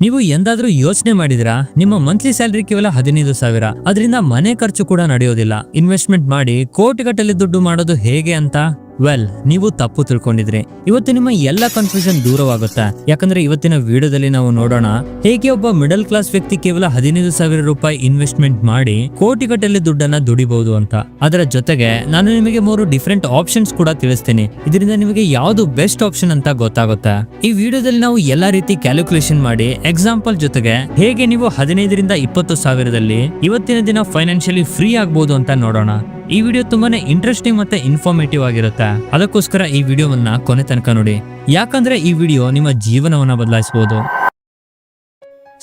ನೀವು ಎಂದಾದ್ರೂ ಯೋಚನೆ ಮಾಡಿದ್ರಾ ನಿಮ್ಮ ಮಂತ್ಲಿ ಸ್ಯಾಲರಿ ಕೇವಲ 15,000, ಅದರಿಂದ ಮನೆ ಖರ್ಚು ಕೂಡ ನಡೆಯೋದಿಲ್ಲ. ಇನ್ವೆಸ್ಟ್ಮೆಂಟ್ ಮಾಡಿ ಕೋಟಿಗಟ್ಟಲೆ ದುಡ್ಡು ಮಾಡೋದು ಹೇಗೆ ಅಂತ? ವೆಲ್, ನೀವು ತಪ್ಪು ತಿಳ್ಕೊಂಡಿದ್ರಿ. ಇವತ್ತು ನಿಮ್ಮ ಎಲ್ಲ ಕನ್ಫ್ಯೂಷನ್ ದೂರವಾಗುತ್ತೆ. ಯಾಕಂದ್ರೆ ಇವತ್ತಿನ ವಿಡಿಯೋದಲ್ಲಿ ನಾವು ನೋಡೋಣ ಹೇಗೆ ಒಬ್ಬ ಮಿಡಲ್ ಕ್ಲಾಸ್ ವ್ಯಕ್ತಿ ಕೇವಲ 15,000 ರೂಪಾಯಿ ಇನ್ವೆಸ್ಟ್ಮೆಂಟ್ ಮಾಡಿ ಕೋಟಿಗಟ್ಟಲೆ ದುಡ್ಡನ್ನ ದುಡಿಬಹುದು ಅಂತ. ಅದರ ಜೊತೆಗೆ ನಾನು ನಿಮಗೆ 3 ಡಿಫರೆಂಟ್ ಆಪ್ಷನ್ಸ್ ಕೂಡ ತಿಳಿಸ್ತೀನಿ. ಇದರಿಂದ ನಿಮಗೆ ಯಾವುದು ಬೆಸ್ಟ್ ಆಪ್ಷನ್ ಅಂತ ಗೊತ್ತಾಗುತ್ತೆ. ಈ ವಿಡಿಯೋದಲ್ಲಿ ನಾವು ಎಲ್ಲಾ ರೀತಿ ಕ್ಯಾಲ್ಕುಲೇಷನ್ ಮಾಡಿ ಎಕ್ಸಾಂಪಲ್ ಜೊತೆಗೆ ಹೇಗೆ ನೀವು 15ರಿಂದ 20,000ದಲ್ಲಿ ಇವತ್ತಿನ ದಿನ ಫೈನಾನ್ಷಿಯಲಿ ಫ್ರೀ ಆಗ್ಬಹುದು ಅಂತ ನೋಡೋಣ. ಈ ವಿಡಿಯೋ ತುಂಬಾನೇ ಇಂಟ್ರೆಸ್ಟಿಂಗ್ ಮತ್ತೆ ಇನ್ಫಾರ್ಮೇಟಿವ್ ಆಗಿರುತ್ತೆ. ಅದಕ್ಕೋಸ್ಕರ ಈ ವಿಡಿಯೋವನ್ನ ಕೊನೆ ತನಕ ನೋಡಿ, ಯಾಕಂದ್ರೆ ಈ ವಿಡಿಯೋ ನಿಮ್ಮ ಜೀವನವನ್ನ ಬದಲಾಯಿಸಬಹುದು.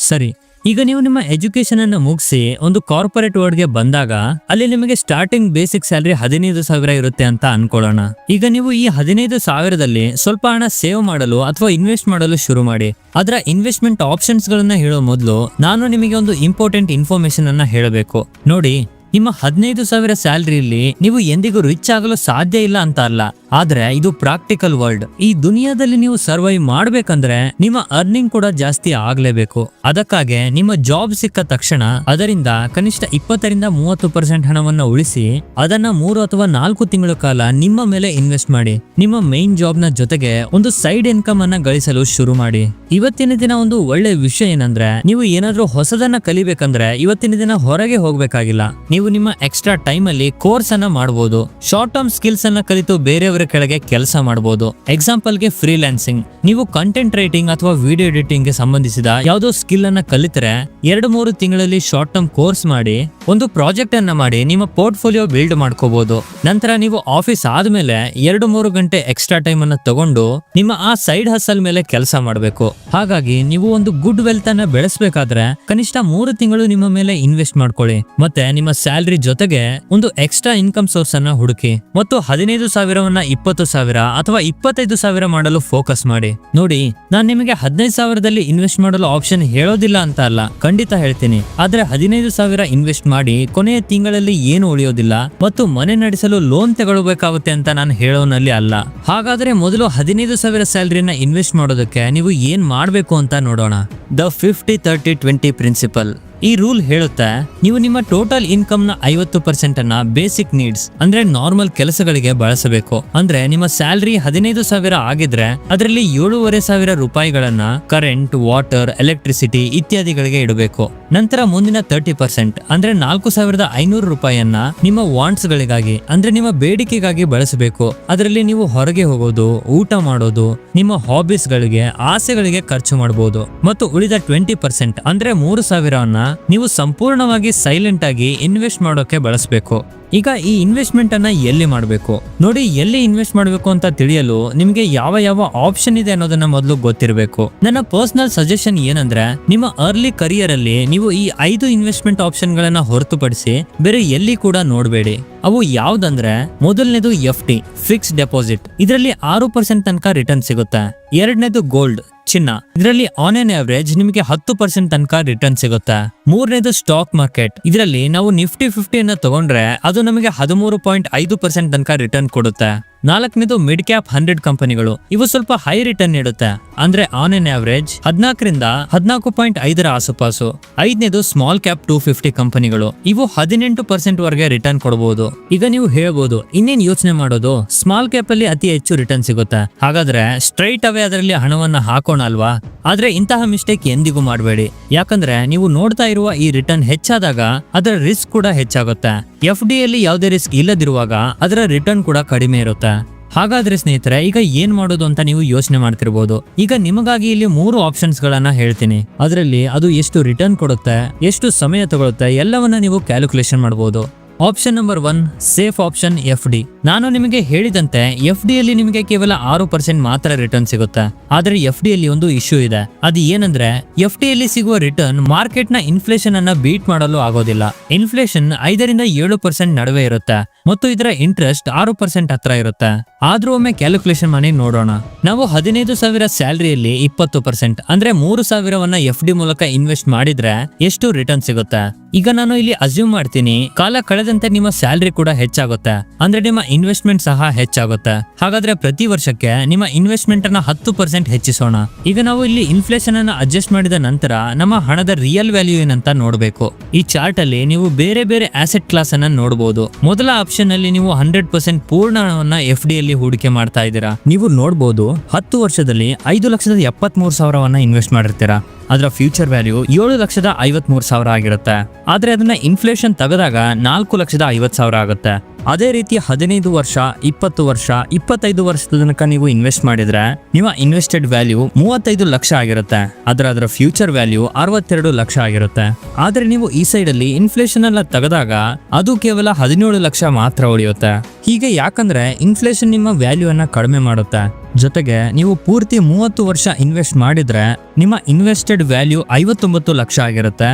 ಸರಿ, ಈಗ ನೀವು ನಿಮ್ಮ ಎಜುಕೇಶನ್ ಅನ್ನು ಮುಗಿಸಿ ಒಂದು ಕಾರ್ಪೊರೇಟ್ ವರ್ಲ್ಡ್ ಗೆ ಬಂದಾಗ ಅಲ್ಲಿ ನಿಮಗೆ ಸ್ಟಾರ್ಟಿಂಗ್ ಬೇಸಿಕ್ ಸ್ಯಾಲರಿ 15,000 ಇರುತ್ತೆ ಅಂತ ಅನ್ಕೊಳ್ಳೋಣ. ಈಗ ನೀವು ಈ 15,000ದಲ್ಲಿ ಸ್ವಲ್ಪ ಹಣ ಸೇವ್ ಮಾಡಲು ಅಥವಾ ಇನ್ವೆಸ್ಟ್ ಮಾಡಲು ಶುರು ಮಾಡಿ. ಅದರ ಇನ್ವೆಸ್ಟ್ಮೆಂಟ್ ಆಪ್ಷನ್ಸ್ ಗಳನ್ನ ಹೇಳೋ ಮೊದಲು ನಾನು ನಿಮಗೆ ಒಂದು ಇಂಪಾರ್ಟೆಂಟ್ ಇನ್ಫಾರ್ಮೇಶನ್ ಅನ್ನ ಹೇಳಬೇಕು. ನೋಡಿ, ನಿಮ್ಮ 15,000 ಸ್ಯಾಲರಿಯಲ್ಲಿ ನೀವು ಎಂದಿಗೂ ರಿಚ್ ಆಗಲು ಸಾಧ್ಯ ಇಲ್ಲ ಅಂತ ಅಲ್ಲ, ಆದ್ರೆ ಇದು ಪ್ರಾಕ್ಟಿಕಲ್ ವರ್ಲ್ಡ್. ಈ ದುನಿಯಾದಲ್ಲಿ ನೀವು ಸರ್ವೈವ್ ಮಾಡ್ಬೇಕಂದ್ರೆ ನಿಮ್ಮ ಅರ್ನಿಂಗ್ ಕೂಡ ಜಾಸ್ತಿ ಆಗ್ಲೇಬೇಕು. ಅದಕ್ಕಾಗಿ ನಿಮ್ಮ ಜಾಬ್ ಸಿಕ್ಕ ತಕ್ಷಣ ಅದರಿಂದ ಕನಿಷ್ಠ 20ರಿಂದ 30% ಹಣವನ್ನ ಉಳಿಸಿ ಅದನ್ನ 3 ಅಥವಾ 4 ತಿಂಗಳ ಕಾಲ ನಿಮ್ಮ ಮೇಲೆ ಇನ್ವೆಸ್ಟ್ ಮಾಡಿ. ನಿಮ್ಮ ಮೈನ್ ಜಾಬ್ ನ ಜೊತೆಗೆ ಒಂದು ಸೈಡ್ ಇನ್ಕಮ್ ಅನ್ನ ಗಳಿಸಲು ಶುರು ಮಾಡಿ. ಇವತ್ತಿನ ದಿನ ಒಂದು ಒಳ್ಳೆ ವಿಷಯ ಏನಂದ್ರೆ, ನೀವು ಏನಾದ್ರೂ ಹೊಸದನ್ನ ಕಲಿಬೇಕಂದ್ರೆ ಇವತ್ತಿನ ದಿನ ಹೊರಗೆ ಹೋಗ್ಬೇಕಾಗಿಲ್ಲ. ನೀವು ನಿಮ್ಮ ಎಕ್ಸ್ಟ್ರಾ ಟೈಮ್ ಅಲ್ಲಿ ಕೋರ್ಸ್ ಅನ್ನ ಮಾಡಬಹುದು. ಶಾರ್ಟ್ ಟರ್ಮ್ ಸ್ಕಿಲ್ಸ್ ಅನ್ನ ಕಲಿತು ಬೇರೆಯವರ ಕೆಳಗೆ ಕೆಲಸ ಮಾಡಬಹುದು. ಎಕ್ಸಾಂಪಲ್ ಗೆ ಫ್ರೀಲಾನ್ಸಿಂಗ್. ನೀವು ಕಂಟೆಂಟ್ ರೈಟಿಂಗ್ ಅಥವಾ ವಿಡಿಯೋ ಎಡಿಟಿಂಗ್ ಗೆ ಸಂಬಂಧಿಸಿದ ಯಾವುದೋ ಸ್ಕಿಲ್ ಅನ್ನ ಕಲಿತರೆ 2-3 ತಿಂಗಳಲ್ಲಿ ಶಾರ್ಟ್ ಟರ್ಮ್ ಕೋರ್ಸ್ ಮಾಡಿ ಒಂದು ಪ್ರಾಜೆಕ್ಟ್ ಅನ್ನ ಮಾಡಿ ನಿಮ್ಮ ಪೋರ್ಟ್ಫೋಲಿಯೋ ಬಿಲ್ಡ್ ಮಾಡ್ಕೋಬಹುದು. ನಂತರ ನೀವು ಆಫೀಸ್ ಆದ್ಮೇಲೆ 2-3 ಗಂಟೆ ಎಕ್ಸ್ಟ್ರಾ ಟೈಮ್ ಅನ್ನ ತಗೊಂಡು ನಿಮ್ಮ ಆ ಸೈಡ್ ಹಸಲ್ ಮೇಲೆ ಕೆಲಸ ಮಾಡಬೇಕು. ಹಾಗಾಗಿ ನೀವು ಒಂದು ಗುಡ್ ವೆಲ್ತ್ ಅನ್ನ ಬೆಳೆಸಬೇಕಾದ್ರೆ ಕನಿಷ್ಠ 3 ತಿಂಗಳು ನಿಮ್ಮ ಮೇಲೆ ಇನ್ವೆಸ್ಟ್ ಮಾಡ್ಕೊಳ್ಳಿ. ಮತ್ತೆ ನಿಮ್ಮ ಸ್ಯಾಲರಿ ಜೊತೆಗೆ ಒಂದು ಎಕ್ಸ್ಟ್ರಾ ಇನ್ಕಮ್ ಸೋರ್ಸ್ ಅನ್ನ ಹುಡುಕಿ ಮತ್ತು 15,000ವನ್ನ 20,000 ಅಥವಾ 25,000 ಮಾಡಲು ಫೋಕಸ್ ಮಾಡಿ. ನೋಡಿ, ನಾನು ನಿಮಗೆ 15,000ದಲ್ಲಿ ಇನ್ವೆಸ್ಟ್ ಮಾಡಲು ಆಪ್ಷನ್ ಹೇಳೋದಿಲ್ಲ ಅಂತ ಅಲ್ಲ, ಖಂಡಿತ ಹೇಳ್ತೀನಿ. ಆದ್ರೆ 15,000 ಇನ್ವೆಸ್ಟ್ ಮಾಡಿ ಕೊನೆಯ ತಿಂಗಳಲ್ಲಿ ಏನು ಉಳಿಯೋದಿಲ್ಲ ಮತ್ತು ಮನೆ ನಡೆಸಲು ಲೋನ್ ತಗೊಳ್ಬೇಕಾಗುತ್ತೆ ಅಂತ ನಾನು ಹೇಳೋನಲ್ಲಿ ಅಲ್ಲ. ಹಾಗಾದ್ರೆ ಮೊದಲು 15,000 ಸ್ಯಾಲರಿನ ಇನ್ವೆಸ್ಟ್ ಮಾಡೋದಕ್ಕೆ ನೀವು ಏನ್ ಮಾಡ್ಬೇಕು ಅಂತ ನೋಡೋಣ. The 50-30-20 principal. ಈ ರೂಲ್ ಹೇಳುತ್ತೆ, ನೀವು ನಿಮ್ಮ ಟೋಟಲ್ ಇನ್ಕಮ್ ನ 50% ಅನ್ನ ಬೇಸಿಕ್ ನೀಡ್ಸ್ ಅಂದ್ರೆ ನಾರ್ಮಲ್ ಕೆಲಸಗಳಿಗೆ ಬಳಸಬೇಕು. ಅಂದ್ರೆ ನಿಮ್ಮ ಸ್ಯಾಲರಿ 15,000 ಆಗಿದ್ರೆ ಅದರಲ್ಲಿ 7,500 ರೂಪಾಯಿಗಳನ್ನ ಕರೆಂಟ್, ವಾಟರ್, ಎಲೆಕ್ಟ್ರಿಸಿಟಿ ಇತ್ಯಾದಿಗಳಿಗೆ ಇಡಬೇಕು. ನಂತರ ಮುಂದಿನ 30% ಅಂದ್ರೆ 4,500 ರೂಪಾಯಿಯನ್ನ ನಿಮ್ಮ ವಾಂಟ್ಸ್ ಗಳಿಗಾಗಿ ಅಂದ್ರೆ ನಿಮ್ಮ ಬೇಡಿಕೆಗಾಗಿ ಬಳಸಬೇಕು. ಅದರಲ್ಲಿ ನೀವು ಹೊರಗೆ ಹೋಗೋದು, ಊಟ ಮಾಡೋದು, ನಿಮ್ಮ ಹಾಬೀಸ್ ಗಳಿಗೆ, ಆಸೆಗಳಿಗೆ ಖರ್ಚು ಮಾಡಬಹುದು. ಮತ್ತು ಉಳಿದ 20% ಅಂದ್ರೆ 3,000 ನೀವು ಸಂಪೂರ್ಣವಾಗಿ ಸೈಲೆಂಟ್ ಆಗಿ ಇನ್ವೆಸ್ಟ್ ಮಾಡೋಕೆ ಬಳಸಬೇಕು. ಈಗ ಈ ಇನ್ವೆಸ್ಟ್ಮೆಂಟ್ ಅನ್ನ ಎಲ್ಲಿ ಮಾಡಬೇಕು ನೋಡಿ. ಎಲ್ಲಿ ಇನ್ವೆಸ್ಟ್ ಮಾಡಬೇಕು ಅಂತ ತಿಳಿಯಲು ನಿಮಗೆ ಯಾವ ಯಾವ ಆಪ್ಷನ್ ಇದೆ ಅನ್ನೋದನ್ನ ಮೊದಲು ಗೊತ್ತಿರಬೇಕು. ನನ್ನ ಪರ್ಸನಲ್ ಸಜೆಷನ್ ಏನಂದ್ರೆ, ನಿಮ್ಮ ಅರ್ಲಿ ಕರಿಯರ್ ಅಲ್ಲಿ ನೀವು ಈ 5 ಇನ್ವೆಸ್ಟ್ಮೆಂಟ್ ಆಪ್ಷನ್ ಗಳನ್ನ ಹೊರತುಪಡಿಸಿ ಬೇರೆ ಎಲ್ಲಿ ಕೂಡ ನೋಡಬೇಡಿ. ಅವು ಯಾವ್ದಂದ್ರೆ, ಮೊದಲನೇದು FD ಫಿಕ್ಸ್ ಡೆಪಾಸಿಟ್. ಇದರಲ್ಲಿ 6% ತನಕ ರಿಟರ್ನ್ ಸಿಗುತ್ತೆ. ಎರಡನೇದು ಗೋಲ್ಡ್ ಚಿನ್ನ. ಇದರಲ್ಲಿ ಆನ್ ಆನ್ ಅವರೇಜ್ ನಿಮಗೆ 10% ತನಕ ರಿಟರ್ನ್ ಸಿಗುತ್ತೆ. ಮೂರನೇದು ಸ್ಟಾಕ್ ಮಾರ್ಕೆಟ್. ಇದರಲ್ಲಿ ನಾವು ನಿಫ್ಟಿ 50 ಅನ್ನ ತಗೊಂಡ್ರೆ ಅದು ನಮಗೆ 13.5% ತನಕ ರಿಟರ್ನ್ ಕೊಡುತ್ತೆ. ನಾಲ್ಕನೇದು ಮಿಡ್ ಕ್ಯಾಪ್ 100 ಕಂಪನಿಗಳು. ಇವು ಸ್ವಲ್ಪ ಹೈ ರಿಟರ್ನ್ ನೀಡುತ್ತೆ, ಅಂದ್ರೆ ಆನ್ ಎನ್ ಅವರೇಜ್ 14ರಿಂದ 14.5 ಆಸುಪಾಸು. ಐದನೇದು ಸ್ಮಾಲ್ ಕ್ಯಾಪ್ 250 ಕಂಪನಿಗಳು. ಇವು 18% ವರೆಗೆ ರಿಟರ್ನ್ ಕೊಡಬಹುದು. ಈಗ ನೀವು ಹೇಳ್ಬೋದು, ಇನ್ನೇನ್ ಯೋಚನೆ ಮಾಡೋದು, ಸ್ಮಾಲ್ ಕ್ಯಾಪ್ ಅಲ್ಲಿ ಅತಿ ಹೆಚ್ಚು ರಿಟರ್ನ್ ಸಿಗುತ್ತೆ, ಹಾಗಾದ್ರೆ ಸ್ಟ್ರೈಟ್ ಅವೇ ಅದರಲ್ಲಿ ಹಣವನ್ನ ಹಾಕೋಣ ಅಲ್ವಾ? ಆದ್ರೆ ಇಂತಹ ಮಿಸ್ಟೇಕ್ ಎಂದಿಗೂ ಮಾಡಬೇಡಿ. ಯಾಕಂದ್ರೆ ನೀವು ನೋಡ್ತಾ ಇರುವ ಈ ರಿಟರ್ನ್ ಹೆಚ್ಚಾದಾಗ ಅದರ ರಿಸ್ಕ್ ಕೂಡ ಹೆಚ್ಚಾಗುತ್ತೆ. FD ಯಲ್ಲಿ ಯಾವುದೇ ರಿಸ್ಕ್ ಇಲ್ಲದಿರುವಾಗ ಅದರ ರಿಟರ್ನ್ ಕೂಡ ಕಡಿಮೆ ಇರುತ್ತೆ. ಹಾಗಾದ್ರೆ ಸ್ನೇಹಿತರೆ, ಈಗ ಏನ್ ಮಾಡೋದು ಅಂತ ನೀವು ಯೋಚನೆ ಮಾಡ್ತಿರ್ಬೋದು. ಈಗ ನಿಮಗಾಗಿ ಇಲ್ಲಿ 3 ಆಪ್ಷನ್ಸ್ ಗಳನ್ನ ಹೇಳ್ತೀನಿ. ಅದರಲ್ಲಿ ಅದು ಎಷ್ಟು ರಿಟರ್ನ್ ಕೊಡುತ್ತೆ, ಎಷ್ಟು ಸಮಯ ತಗೊಳುತ್ತೆ ಎಲ್ಲವನ್ನ ನೀವು ಕ್ಯಾಲ್ಕುಲೇಷನ್ ಮಾಡಬಹುದು. Option number 1 safe option FD. ನಾನು ನಿಮಗೆ ಹೇಳಿದಂತೆ FD ಯಲ್ಲಿ ನಿಮಗೆ ಕೇವಲ 6% ಮಾತ್ರ ರಿಟರ್ನ್ ಸಿಗುತ್ತೆ. ಆದ್ರೆ FD ಯಲ್ಲಿ ಒಂದು ಇಶ್ಯೂ ಇದೆ. ಅದು ಏನಂದ್ರೆ, FD ಯಲ್ಲಿ ಸಿಗುವ ರಿಟರ್ನ್ ಮಾರ್ಕೆಟ್ ನ ಇನ್ಫ್ಲೇಷನ್ ಅನ್ನ ಬೀಟ್ ಮಾಡಲು ಆಗೋದಿಲ್ಲ. ಇನ್ಫ್ಲೇಷನ್ 5ರಿಂದ 7% ನಡುವೆ ಇರುತ್ತೆ ಮತ್ತು ಇದರ ಇಂಟ್ರೆಸ್ಟ್ 6% ಹತ್ರ ಇರುತ್ತೆ. ಆದ್ರೂ ಒಮ್ಮೆ ಕ್ಯಾಲ್ಕುಲೇಷನ್ ಮಾಡಿ ನೋಡೋಣ. ನಾವು 15,000 ಸ್ಯಾಲರಿಯಲ್ಲಿ 20% ಅಂದ್ರೆ 3,000ವನ್ನ FD ಮೂಲಕ ಇನ್ವೆಸ್ಟ್ ಮಾಡಿದ್ರೆ ಎಷ್ಟು ರಿಟರ್ನ್ ಸಿಗುತ್ತೆ? ಈಗ ನಾನು ಇಲ್ಲಿ ಅಸ್ಯೂಮ್ ಮಾಡ್ತೀನಿ, ಕಾಲ ಕಳೆದಂತೆ ನಿಮ್ಮ ಸ್ಯಾಲರಿ ಕೂಡ ಹೆಚ್ಚಾಗುತ್ತೆ, ಅಂದ್ರೆ ನಿಮ್ಮ ಇನ್ವೆಸ್ಟ್ಮೆಂಟ್ ಸಹ ಹೆಚ್ಚಾಗುತ್ತೆ. ಹಾಗಾದ್ರೆ ಪ್ರತಿ ವರ್ಷಕ್ಕೆ ನಿಮ್ಮ ಇನ್ವೆಸ್ಟ್ಮೆಂಟ್ ಅನ್ನ 10% ಹೆಚ್ಚಿಸೋಣ. ಈಗ ನಾವು ಇಲ್ಲಿ ಇನ್ಫ್ಲೇಷನ್ ಅನ್ನ ಅಡ್ಜಸ್ಟ್ ಮಾಡಿದ ನಂತರ ನಮ್ಮ ಹಣದ ರಿಯಲ್ ವ್ಯಾಲ್ಯೂ ಏನಂತ ನೋಡಬೇಕು. ಈ ಚಾರ್ಟ್ ಅಲ್ಲಿ ನೀವು ಬೇರೆ ಬೇರೆ ಆಸೆಟ್ ಕ್ಲಾಸ್ ಅನ್ನ ನೋಡಬಹುದು. ಮೊದಲ ಆಪ್ಷನ್ ಅಲ್ಲಿ ನೀವು 100% ಪೂರ್ಣ ಹಣವನ್ನ FD ಯಲ್ಲಿ ಹೂಡಿಕೆ ಮಾಡ್ತಾ ಇದ್ದೀರಾ. ನೀವು ನೋಡಬಹುದು 10 ವರ್ಷದಲ್ಲಿ 5,73,000ವನ್ನ ಇನ್ವೆಸ್ಟ್ ಮಾಡಿರ್ತೀರಾ. ಅದರ ಫ್ಯೂಚರ್ ವ್ಯಾಲ್ಯೂ 7,53,000 ಆಗಿರುತ್ತೆ. ಆದ್ರೆ ಅದನ್ನ ಇನ್ಫ್ಲೇಷನ್ ತೆಗೆದಾಗ 4,50,000 ಆಗುತ್ತೆ. ಅದೇ ರೀತಿ 15 ವರ್ಷ, 20 ವರ್ಷ, 25 ವರ್ಷದ ತನಕ ನೀವು ಇನ್ವೆಸ್ಟ್ ಮಾಡಿದ್ರೆ ನಿಮ್ಮ ಇನ್ವೆಸ್ಟೆಡ್ ವ್ಯಾಲ್ಯೂ 35 ಲಕ್ಷ ಆಗಿರುತ್ತೆ. ಅದರ ಫ್ಯೂಚರ್ ವ್ಯಾಲ್ಯೂ 62 ಲಕ್ಷ ಆಗಿರುತ್ತೆ. ಆದ್ರೆ ನೀವು ಈ ಸೈಡ್ ಅಲ್ಲಿ ಇನ್ಫ್ಲೇಷನ್ ಎಲ್ಲ ತೆಗೆದಾಗ ಅದು ಕೇವಲ 17 ಲಕ್ಷ ಮಾತ್ರ ಉಳಿಯುತ್ತೆ. ಹೀಗೆ ಯಾಕಂದ್ರೆ ಇನ್ಫ್ಲೇಷನ್ ನಿಮ್ಮ ವ್ಯಾಲ್ಯೂ ಅನ್ನ ಕಡಿಮೆ ಮಾಡುತ್ತೆ. ಜೊತೆಗೆ ನೀವು ಪೂರ್ತಿ 30 ವರ್ಷ ಇನ್ವೆಸ್ಟ್ ಮಾಡಿದ್ರೆ ನಿಮ್ಮ ಇನ್ವೆಸ್ಟೆಡ್ ವ್ಯಾಲ್ಯೂ 59 ಲಕ್ಷ ಆಗಿರುತ್ತೆ.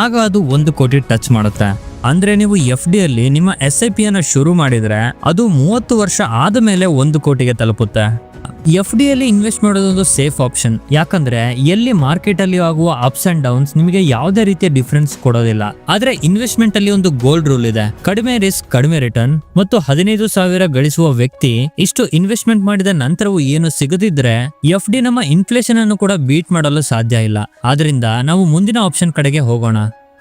ಆಗ ಅದು 1 ಕೋಟಿ ಟಚ್ ಮಾಡುತ್ತೆ. ಅಂದ್ರೆ ನೀವು FD ಅಲ್ಲಿ ನಿಮ್ಮ SIP ಅನ್ನ ಶುರು ಮಾಡಿದ್ರೆ ಅದು 30 ವರ್ಷ ಆದ ಮೇಲೆ 1 ಕೋಟಿಗೆ ತಲುಪುತ್ತೆ. FD ಅಲ್ಲಿ ಇನ್ವೆಸ್ಟ್ ಮಾಡೋದೊಂದು ಸೇಫ್ ಆಪ್ಷನ್. ಯಾಕಂದ್ರೆ ಎಲ್ಲಿ ಮಾರ್ಕೆಟ್ ಅಲ್ಲಿ ಆಗುವ ಅಪ್ಸ್ ಅಂಡ್ ಡೌನ್ಸ್ ನಿಮಗೆ ಯಾವುದೇ ರೀತಿಯ ಡಿಫರೆನ್ಸ್ ಕೊಡೋದಿಲ್ಲ. ಆದ್ರೆ ಇನ್ವೆಸ್ಟ್ಮೆಂಟ್ ಅಲ್ಲಿ ಒಂದು ಗೋಲ್ಡ್ ರೂಲ್ ಇದೆ, ಕಡಿಮೆ ರಿಸ್ಕ್ ಕಡಿಮೆ ರಿಟರ್ನ್. ಮತ್ತು 15,000 ಗಳಿಸುವ ವ್ಯಕ್ತಿ ಇಷ್ಟು ಇನ್ವೆಸ್ಟ್ಮೆಂಟ್ ಮಾಡಿದ ನಂತರವೂ ಏನು ಸಿಗದಿದ್ರೆ FD ನಮ್ಮ ಇನ್ಫ್ಲೇಷನ್ ಅನ್ನು ಕೂಡ ಬೀಟ್ ಮಾಡಲು ಸಾಧ್ಯ ಇಲ್ಲ. ಆದ್ರಿಂದ ನಾವು ಮುಂದಿನ ಆಪ್ಷನ್ ಕಡೆಗೆ ಹೋಗೋಣ,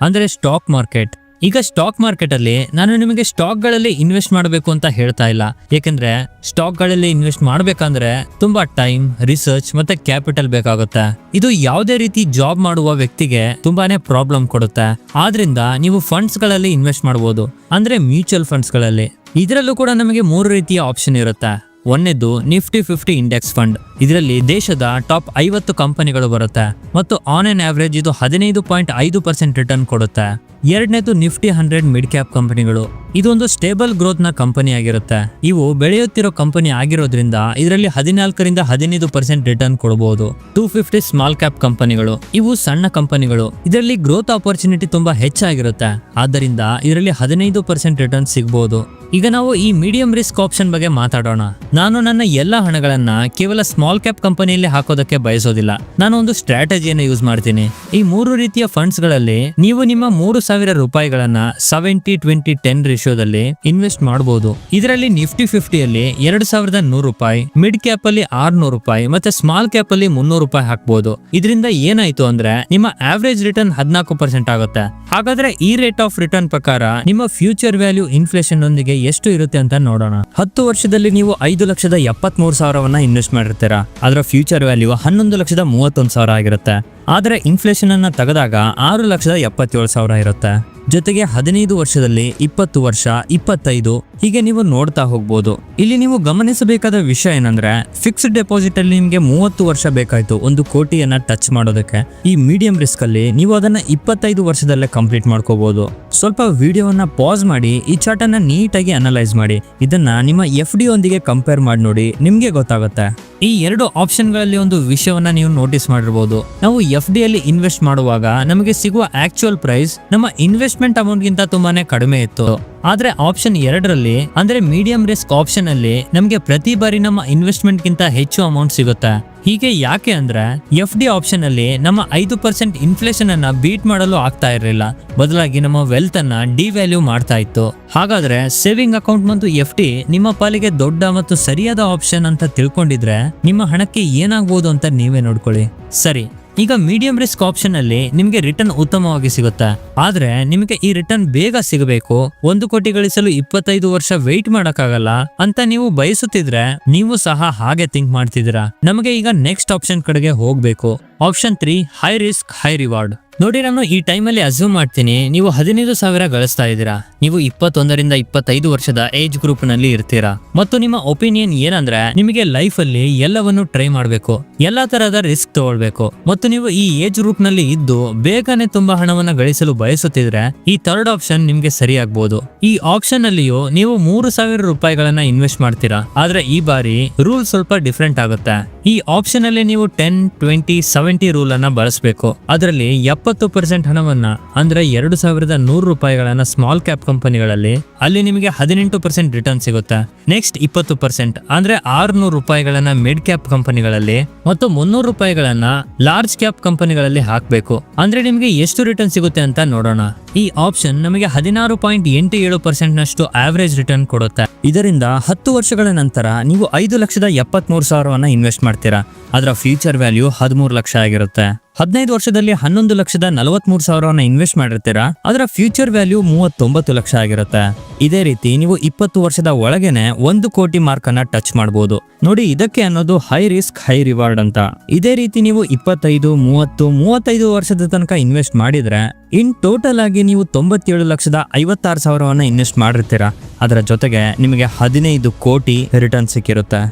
ಅಂದ್ರೆ ಸ್ಟಾಕ್ ಮಾರ್ಕೆಟ್. ಈಗ ಸ್ಟಾಕ್ ಮಾರ್ಕೆಟ್ ಅಲ್ಲಿ ನಾನು ನಿಮಗೆ ಸ್ಟಾಕ್ ಗಳಲ್ಲಿ ಇನ್ವೆಸ್ಟ್ ಮಾಡಬೇಕು ಅಂತ ಹೇಳ್ತಾ ಇಲ್ಲ. ಯಾಕಂದ್ರೆ ಸ್ಟಾಕ್ ಗಳಲ್ಲಿ ಇನ್ವೆಸ್ಟ್ ಮಾಡ್ಬೇಕಂದ್ರೆ ತುಂಬಾ ಟೈಮ್, ರಿಸರ್ಚ್ ಮತ್ತೆ ಕ್ಯಾಪಿಟಲ್ ಬೇಕಾಗುತ್ತೆ. ಇದು ಯಾವುದೇ ರೀತಿ ಜಾಬ್ ಮಾಡುವ ವ್ಯಕ್ತಿಗೆ ತುಂಬಾನೇ ಪ್ರಾಬ್ಲಮ್ ಕೊಡುತ್ತೆ. ಆದ್ರಿಂದ ನೀವು ಫಂಡ್ಸ್ ಗಳಲ್ಲಿ ಇನ್ವೆಸ್ಟ್ ಮಾಡಬಹುದು, ಅಂದ್ರೆ ಮ್ಯೂಚುವಲ್ ಫಂಡ್ಸ್ ಗಳಲ್ಲಿ. ಇದರಲ್ಲೂ ಕೂಡ ನಮಗೆ 3 ರೀತಿಯ ಆಪ್ಷನ್ ಇರುತ್ತೆ. ಒಂದನೇದು ನಿಫ್ಟಿ 50 ಇಂಡೆಕ್ಸ್ ಫಂಡ್. ಇದರಲ್ಲಿ ದೇಶದ ಟಾಪ್ 50 ಕಂಪನಿಗಳು ಬರುತ್ತೆ ಮತ್ತು ಆನ್ ಆನ್ ಆವರೇಜ್ ಇದು 15.5% ರಿಟರ್ನ್ ಕೊಡುತ್ತೆ. ಎರಡನೇದು ನಿಫ್ಟಿ 100 ಮಿಡ್ ಕ್ಯಾಪ್ ಕಂಪನಿಗಳು. ಇದೊಂದು ಸ್ಟೇಬಲ್ ಗ್ರೋತ್ ನ ಕಂಪನಿ ಆಗಿರುತ್ತೆ. ಇವು ಬೆಳೆಯುತ್ತಿರೋ ಕಂಪನಿ ಆಗಿರೋದ್ರಿಂದ ಇದರಲ್ಲಿ 14ರಿಂದ 15% ರಿಟರ್ನ್ ಕೊಡಬಹುದು. 250 ಸ್ಮಾಲ್ ಕ್ಯಾಪ್ ಕಂಪನಿಗಳು. ಇವು ಸಣ್ಣ ಕಂಪನಿಗಳು. ಇದರಲ್ಲಿ ಗ್ರೋತ್ ಆಪರ್ಚುನಿಟಿ ತುಂಬಾ ಹೆಚ್ಚಾಗಿರುತ್ತೆ. ಆದ್ದರಿಂದ ಇದರಲ್ಲಿ 15% ರಿಟರ್ನ್ ಸಿಗಬಹುದು. ಈಗ ನಾವು ಈ ಮೀಡಿಯಂ ರಿಸ್ಕ್ ಆಪ್ಷನ್ ಬಗ್ಗೆ ಮಾತಾಡೋಣ. ನಾನು ನನ್ನ ಎಲ್ಲ ಹಣಗಳನ್ನ ಕೇವಲ ಸ್ಮಾಲ್ ಕ್ಯಾಪ್ ಕಂಪನಿಯಲ್ಲಿ ಹಾಕೋದಕ್ಕೆ ಬಯಸೋದಿಲ್ಲ. ನಾನು ಒಂದು ಸ್ಟ್ರಾಟಜಿಯನ್ನು ಯೂಸ್ ಮಾಡ್ತೀನಿ. ಈ 3 ರೀತಿಯ ಫಂಡ್ಸ್ ಗಳಲ್ಲಿ ನೀವು ನಿಮ್ಮ 3,000 ರೂಪಾಯಿಗಳನ್ನ 70-20-10 ರೇಷಿಯೋದಲ್ಲಿ ಇನ್ವೆಸ್ಟ್ ಮಾಡಬಹುದು. ಇದರಲ್ಲಿ ನಿಫ್ಟಿ 50 ಅಲ್ಲಿ 2,100 ರೂಪಾಯಿ, ಮಿಡ್ ಕ್ಯಾಪ್ ಅಲ್ಲಿ 600 ರೂಪಾಯಿ ಮತ್ತೆ ಸ್ಮಾಲ್ ಕ್ಯಾಪ್ ಅಲ್ಲಿ 300 ರೂಪಾಯಿ ಹಾಕಬಹುದು. ಇದರಿಂದ ಏನಾಯ್ತು ಅಂದ್ರೆ ನಿಮ್ಮ ಆವರೇಜ್ ರಿಟರ್ನ್ 14% ಆಗುತ್ತೆ. ಹಾಗಾದ್ರೆ ಈ ರೇಟ್ ಆಫ್ ರಿಟರ್ನ್ ಪ್ರಕಾರ ನಿಮ್ಮ ಫ್ಯೂಚರ್ ವ್ಯಾಲ್ಯೂ ಇನ್ಫ್ಲೇಷನ್ ನೊಂದಿಗೆ ಎಷ್ಟು ಇರುತ್ತೆ ಅಂತ ನೋಡೋಣ. 10 ವರ್ಷದಲ್ಲಿ ನೀವು 5,73,000ವನ್ನ ಇನ್ವೆಸ್ಟ್ ಮಾಡಿರ್ತೀರಾ. ಅದರ ಫ್ಯೂಚರ್ ವ್ಯಾಲ್ಯೂ 11,31,000 ಆಗಿರುತ್ತೆ. ಆದ್ರೆ ಇನ್ಫ್ಲೇಷನ್ ಅನ್ನ ತೆಗೆದಾಗ 6,77,000 ಇರುತ್ತೆ. ಜೊತೆಗೆ 15 ವರ್ಷದಲ್ಲಿ 20 ವರ್ಷ, 25 ಹೀಗೆ ನೀವು ನೋಡ್ತಾ ಹೋಗ್ಬೋದು. ಇಲ್ಲಿ ನೀವು ಗಮನಿಸಬೇಕಾದ ವಿಷಯ ಏನಂದ್ರೆ ಫಿಕ್ಸ್ಡ್ ಡೆಪಾಸಿಟ್ ಅಲ್ಲಿ ನಿಮ್ಗೆ 30 ವರ್ಷ ಬೇಕಾಯ್ತು 1 ಕೋಟಿಯನ್ನ ಟಚ್ ಮಾಡೋದಕ್ಕೆ. ಈ ಮೀಡಿಯಂ ರಿಸ್ಕ್ ಅಲ್ಲಿ ನೀವು ಅದನ್ನ 25 ವರ್ಷದಲ್ಲೇ ಕಂಪ್ಲೀಟ್ ಮಾಡ್ಕೋಬಹುದು. ಸ್ವಲ್ಪ ವಿಡಿಯೋವನ್ನ ಪಾಸ್ ಮಾಡಿ ಈ ಚಾರ್ಟ್ ಅನ್ನ ನೀಟಾಗಿ ಅನಲೈಸ್ ಮಾಡಿ. ಇದನ್ನ ನಿಮ್ಮ FD ಯೊಂದಿಗೆ ಕಂಪೇರ್ ಮಾಡಿ ನೋಡಿ, ನಿಮ್ಗೆ ಗೊತ್ತಾಗುತ್ತೆ. ಈ 2 ಆಪ್ಷನ್ ಗಳಲ್ಲಿ ಒಂದು ವಿಷಯವನ್ನ ನೀವು ನೋಟಿಸ್ ಮಾಡಿರಬಹುದು. ನಾವು FD ಅಲ್ಲಿ ಇನ್ವೆಸ್ಟ್ ಮಾಡುವಾಗ ನಮಗೆ ಸಿಗುವ ಆಕ್ಚುಯಲ್ ಪ್ರೈಸ್ ನಮ್ಮ ಇನ್ವೆಸ್ಟ್ಮೆಂಟ್ ಅಮೌಂಟ್ ಗಿಂತ ತುಂಬಾನೇ ಕಡಿಮೆ ಇತ್ತು. ಆದ್ರೆ ಆಪ್ಷನ್ 2ರಲ್ಲಿ ಅಂದ್ರೆ ಮೀಡಿಯಂ ರಿಸ್ಕ್ ಆಪ್ಷನ್ ಅಲ್ಲಿ ನಮಗೆ ಪ್ರತಿ ಬಾರಿ ನಮ್ಮ ಇನ್ವೆಸ್ಟ್ಮೆಂಟ್ ಗಿಂತ ಹೆಚ್ಚು ಅಮೌಂಟ್ ಸಿಗುತ್ತೆ. ಹೀಗೆ ಯಾಕೆ ಅಂದ್ರೆ FD ಆಪ್ಷನ್ ಅಲ್ಲಿ ನಮ್ಮ 5% ಇನ್ಫ್ಲೇಷನ್ ಅನ್ನ ಬೀಟ್ ಮಾಡಲು ಆಗ್ತಾ ಇರಲಿಲ್ಲ, ಬದಲಾಗಿ ನಮ್ಮ ವೆಲ್ತ್ ಅನ್ನ ಡಿವ್ಯಾಲ್ಯೂ ಮಾಡ್ತಾ ಇತ್ತು. ಹಾಗಾದ್ರೆ ಸೇವಿಂಗ್ ಅಕೌಂಟ್ ಮತ್ತು FD ನಿಮ್ಮ ಪಾಲಿಗೆ ದೊಡ್ಡ ಮತ್ತು ಸರಿಯಾದ ಆಪ್ಷನ್ ಅಂತ ತಿಳ್ಕೊಂಡಿದ್ರೆ ನಿಮ್ಮ ಹಣಕ್ಕೆ ಏನಾಗಬಹುದು ಅಂತ ನೀವೇ ನೋಡ್ಕೊಳ್ಳಿ. ಸರಿ, ಈಗ ಮೀಡಿಯಂ ರಿಸ್ಕ್ ಆಪ್ಷನ್ ಅಲ್ಲಿ ನಿಮಗೆ ರಿಟರ್ನ್ ಉತ್ತಮವಾಗಿ ಸಿಗುತ್ತೆ. ಆದ್ರೆ ನಿಮಗೆ ಈ ರಿಟರ್ನ್ ಬೇಗ ಸಿಗಬೇಕು, 1 ಕೋಟಿ ಗಳಿಸಲು 25 ವರ್ಷ ವೆಯ್ಟ್ ಮಾಡಕ್ಕಾಗಲ್ಲ ಅಂತ ನೀವು ಬಯಸುತ್ತಿದ್ರೆ ನೀವು ಸಹ ಹಾಗೆ ಥಿಂಕ್ ಮಾಡ್ತಿದ್ದೀರಾ. ನಮಗೆ ಈಗ ನೆಕ್ಸ್ಟ್ ಆಪ್ಷನ್ ಕಡೆಗೆ ಹೋಗ್ಬೇಕು. Option 3 high risk high reward. ನೋಡಿ, ನಾನು ಈ ಟೈಮಲ್ಲಿ ಅಸ್ಯೂಮ್ ಮಾಡ್ತೀನಿ ನೀವು 15,000 ಗಳಿಸ್ತಾ ಇದ್ದೀರಾ. ನೀವು 21ರಿಂದ 25 ವರ್ಷದ ಏಜ್ ಗ್ರೂಪ್ ನಲ್ಲಿ ಇರ್ತೀರಾ ಮತ್ತು ನಿಮ್ಮ ಒಪಿನಿಯನ್ ಏನಂದ್ರೆ ನಿಮಗೆ ಲೈಫ್ ಅಲ್ಲಿ ಎಲ್ಲವನ್ನು ಟ್ರೈ ಮಾಡಬೇಕು, ಎಲ್ಲಾ ತರಹದ ರಿಸ್ಕ್ ತಗೊಳ್ಬೇಕು ಮತ್ತು ನೀವು ಈ ಏಜ್ ಗ್ರೂಪ್ ನಲ್ಲಿ ಇದ್ದು ಬೇಗನೆ ತುಂಬಾ ಹಣವನ್ನ ಗಳಿಸಲು ಬಯಸುತ್ತಿದ್ರೆ ಈ 3rd ಆಪ್ಷನ್ ನಿಮ್ಗೆ ಸರಿ ಆಗ್ಬಹುದು. ಈ ಆಪ್ಷನ್ ಅಲ್ಲಿಯೂ ನೀವು 3,000 ರೂಪಾಯಿಗಳನ್ನ ಇನ್ವೆಸ್ಟ್ ಮಾಡ್ತೀರಾ. ಆದ್ರೆ ಈ ಬಾರಿ ರೂಲ್ ಸ್ವಲ್ಪ ಡಿಫ್ರೆಂಟ್ ಆಗುತ್ತೆ. ಈ ಆಪ್ಷನ್ ಅಲ್ಲಿ ನೀವು 10-20-70 ರೂಲ್ ಅನ್ನ ಬಳಸಬೇಕು. ಅದರಲ್ಲಿ 70% ಹಣವನ್ನ ಅಂದ್ರೆ 2100 ರೂಪಾಯಿಗಳನ್ನ ಸ್ಮಾಲ್ ಕ್ಯಾಪ್ ಕಂಪನಿಗಳಲ್ಲಿ ಅಲ್ಲಿ ನಿಮಗೆ 18% ರಿಟರ್ನ್ ಸಿಗುತ್ತೆ. ನೆಕ್ಸ್ಟ್ 20% ಅಂದ್ರೆ 600 ರೂಪಾಯಿಗಳನ್ನ ಮಿಡ್ ಕ್ಯಾಪ್ ಕಂಪನಿಗಳಲ್ಲಿ ಮತ್ತು 300 ರೂಪಾಯಿಗಳನ್ನ ಲಾರ್ಜ್ ಕ್ಯಾಪ್ ಕಂಪನಿಗಳಲ್ಲಿ ಹಾಕಬೇಕು. ಅಂದ್ರೆ ನಿಮಗೆ ಎಷ್ಟು ರಿಟರ್ನ್ ಸಿಗುತ್ತೆ ಅಂತ ನೋಡೋಣ. ಈ ಆಪ್ಷನ್ ನಮಗೆ 16.87% ನಷ್ಟು ಆವರೇಜ್ ರಿಟರ್ನ್ ಕೊಡುತ್ತೆ. ಇದರಿಂದ 10 ವರ್ಷಗಳ ನಂತರ ನೀವು 5,73,000 ಇನ್ವೆಸ್ಟ್ ಮಾಡ್ತೀರಾ. ಅದರ ಫ್ಯೂಚರ್ ವ್ಯಾಲ್ಯೂ 13 ಲಕ್ಷ ಆಗಿರುತ್ತೆ. 15 ವರ್ಷದಲ್ಲಿ 11,43,000 ಇನ್ವೆಸ್ಟ್ ಮಾಡಿರ್ತೀರಾ. ಅದರ ಫ್ಯೂಚರ್ ವ್ಯಾಲ್ಯೂ 39 ಲಕ್ಷ ಆಗಿರುತ್ತೆ. ಇದೇ ರೀತಿ ನೀವು 20 ವರ್ಷದ ಒಳಗೇನೆ 1 ಕೋಟಿ ಮಾರ್ಕ್ ಅನ್ನ ಟಚ್ ಮಾಡಬಹುದು. ನೋಡಿ, ಇದಕ್ಕೆ ಅನ್ನೋದು ಹೈ ರಿಸ್ಕ್ ಹೈ ರಿವಾರ್ಡ್ ಅಂತ. ಇದೇ ರೀತಿ ನೀವು 25, 30, 35 ವರ್ಷದ ತನಕ ಇನ್ವೆಸ್ಟ್ ಮಾಡಿದ್ರೆ ಇನ್ ಟೋಟಲ್ ಆಗಿ ನೀವು 97,56,000 ಇನ್ವೆಸ್ಟ್ ಮಾಡಿರ್ತೀರಾ. ಅದರ ಜೊತೆಗೆ ನಿಮಗೆ 15 ಕೋಟಿ ರಿಟರ್ನ್ ಸಿಕ್ಕಿರುತ್ತೆ.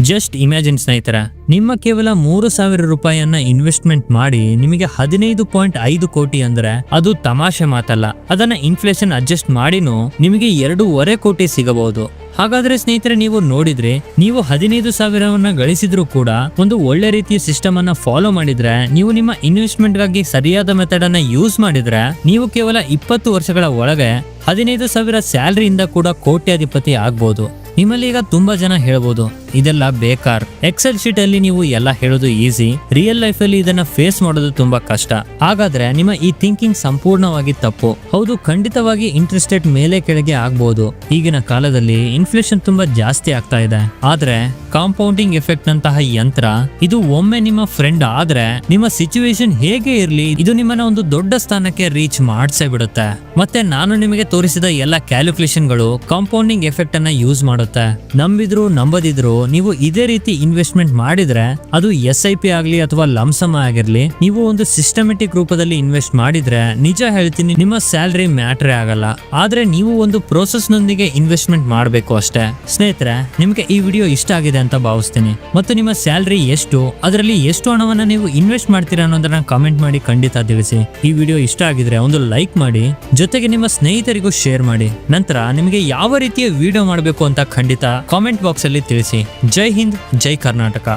ಜಸ್ಟ್ ಇಮ್ಯಾಜಿನ್ ಸ್ನೇಹಿತರೆ, ನಿಮ್ಮ ಕೇವಲ 3,000 ರೂಪಾಯಿಯನ್ನ ಇನ್ವೆಸ್ಟ್ಮೆಂಟ್ ಮಾಡಿ ನಿಮಗೆ 15.5 ಕೋಟಿ ಅಂದ್ರೆ ಅದು ತಮಾಷೆ ಮಾತಲ್ಲ. ಅದನ್ನ ಇನ್ಫ್ಲೇಷನ್ ಅಡ್ಜಸ್ಟ್ ಮಾಡಿನೂ ನಿಮಗೆ 2.5 ಕೋಟಿ ಸಿಗಬಹುದು. ಹಾಗಾದ್ರೆ ಸ್ನೇಹಿತರೆ, ನೀವು ನೋಡಿದ್ರೆ ನೀವು 15,000 ಗಳಿಸಿದ್ರು ಕೂಡ ಒಂದು ಒಳ್ಳೆ ರೀತಿಯ ಸಿಸ್ಟಮ್ ಅನ್ನ ಫಾಲೋ ಮಾಡಿದ್ರೆ, ನೀವು ನಿಮ್ಮ ಇನ್ವೆಸ್ಟ್ಮೆಂಟ್ ಗಾಗಿ ಸರಿಯಾದ ಮೆಥಡ್ ಅನ್ನ ಯೂಸ್ ಮಾಡಿದ್ರೆ ನೀವು ಕೇವಲ 20 ವರ್ಷಗಳ ಒಳಗೆ 15,000 ಸ್ಯಾಲರಿಯಿಂದ ಕೂಡ ಕೋಟ್ಯಾಧಿಪತಿ ಆಗ್ಬಹುದು. ನಿಮ್ಮಲ್ಲಿ ಈಗ ತುಂಬಾ ಜನ ಹೇಳ್ಬೋದು, ಇದೆಲ್ಲ ಬೇಕಾರ, ಎಕ್ಸೆಲ್ ಶೀಟ್ ಅಲ್ಲಿ ನೀವು ಎಲ್ಲ ಹೇಳೋದು ಈಸಿ, ರಿಯಲ್ ಲೈಫ್ ಅಲ್ಲಿ ಇದನ್ನ ಫೇಸ್ ಮಾಡೋದು ತುಂಬಾ ಕಷ್ಟ. ಹಾಗಾದ್ರೆ ನಿಮ್ಮ ಈ ಥಿಂಕಿಂಗ್ ಸಂಪೂರ್ಣವಾಗಿ ತಪ್ಪು. ಹೌದು, ಖಂಡಿತವಾಗಿ ಇಂಟ್ರೆಸ್ಟ್ ರೇಟ್ ಮೇಲೆ ಕೆಳಗೆ ಆಗ್ಬಹುದು. ಈಗಿನ ಕಾಲದಲ್ಲಿ ಇನ್ಫ್ಲೇಷನ್ ತುಂಬಾ ಜಾಸ್ತಿ ಆಗ್ತಾ ಇದೆ. ಆದ್ರೆ ಕಾಂಪೌಂಡಿಂಗ್ ಎಫೆಕ್ಟ್ ನಂತಹ ಯಂತ್ರ ಇದು ಒಮ್ಮೆ ನಿಮ್ಮ ಫ್ರೆಂಡ್ ಆದ್ರೆ ನಿಮ್ಮ ಸಿಚುವೇಶನ್ ಹೇಗೆ ಇರ್ಲಿ ಇದು ನಿಮ್ಮನ್ನ ಒಂದು ದೊಡ್ಡ ಸ್ಥಾನಕ್ಕೆ ರೀಚ್ ಮಾಡ್ಸೇ ಬಿಡುತ್ತೆ. ಮತ್ತೆ ನಾನು ನಿಮಗೆ ತೋರಿಸಿದ ಎಲ್ಲ ಕ್ಯಾಲ್ಕುಲೇಷನ್ಗಳು ಕಾಂಪೌಂಡಿಂಗ್ ಎಫೆಕ್ಟ್ ಅನ್ನ ಯೂಸ್ ಮಾಡುತ್ತೆ. ನಂಬಿದ್ರು ನಂಬದಿದ್ರು ನೀವು ಇದೇ ರೀತಿ ಇನ್ವೆಸ್ಟ್ಮೆಂಟ್ ಮಾಡಿದ್ರೆ, ಅದು SIP ಆಗ್ಲಿ ಅಥವಾ ಲಂಸಮ್ ಆಗಿರ್ಲಿ, ನೀವು ಒಂದು ಸಿಸ್ಟಮೆಟಿಕ್ ರೂಪದಲ್ಲಿ ಇನ್ವೆಸ್ಟ್ ಮಾಡಿದ್ರೆ ನಿಜ ಹೇಳ್ತೀನಿ ನಿಮ್ಮ ಸ್ಯಾಲರಿ ಮ್ಯಾಟ್ರೇ ಆಗಲ್ಲ. ಆದ್ರೆ ನೀವು ಒಂದು ಪ್ರೋಸೆಸ್ ನೊಂದಿಗೆ ಇನ್ವೆಸ್ಟ್ಮೆಂಟ್ ಮಾಡಬೇಕು ಅಷ್ಟೇ. ಸ್ನೇಹಿತರೆ, ನಿಮಗೆ ಈ ವಿಡಿಯೋ ಇಷ್ಟ ಆಗಿದೆ ಅಂತ ಭಾವಿಸ್ತೀನಿ. ಮತ್ತು ನಿಮ್ಮ ಸ್ಯಾಲರಿ ಎಷ್ಟು, ಅದರಲ್ಲಿ ಎಷ್ಟು ಹಣವನ್ನ ನೀವು ಇನ್ವೆಸ್ಟ್ ಮಾಡ್ತೀರಾ ಅನ್ನೋದನ್ನ ಕಾಮೆಂಟ್ ಮಾಡಿ ಖಂಡಿತ ತಿಳಿಸಿ. ಈ ವಿಡಿಯೋ ಇಷ್ಟ ಆಗಿದ್ರೆ ಒಂದು ಲೈಕ್ ಮಾಡಿ, ಜೊತೆಗೆ ನಿಮ್ಮ ಸ್ನೇಹಿತರಿಗೂ ಶೇರ್ ಮಾಡಿ. ನಂತರ ನಿಮಗೆ ಯಾವ ರೀತಿಯ ವಿಡಿಯೋ ಮಾಡಬೇಕು ಅಂತ ಖಂಡಿತ ಕಾಮೆಂಟ್ ಬಾಕ್ಸ್ ಅಲ್ಲಿ ತಿಳಿಸಿ. ಜೈ ಹಿಂದ್, ಜೈ ಕರ್ನಾಟಕ.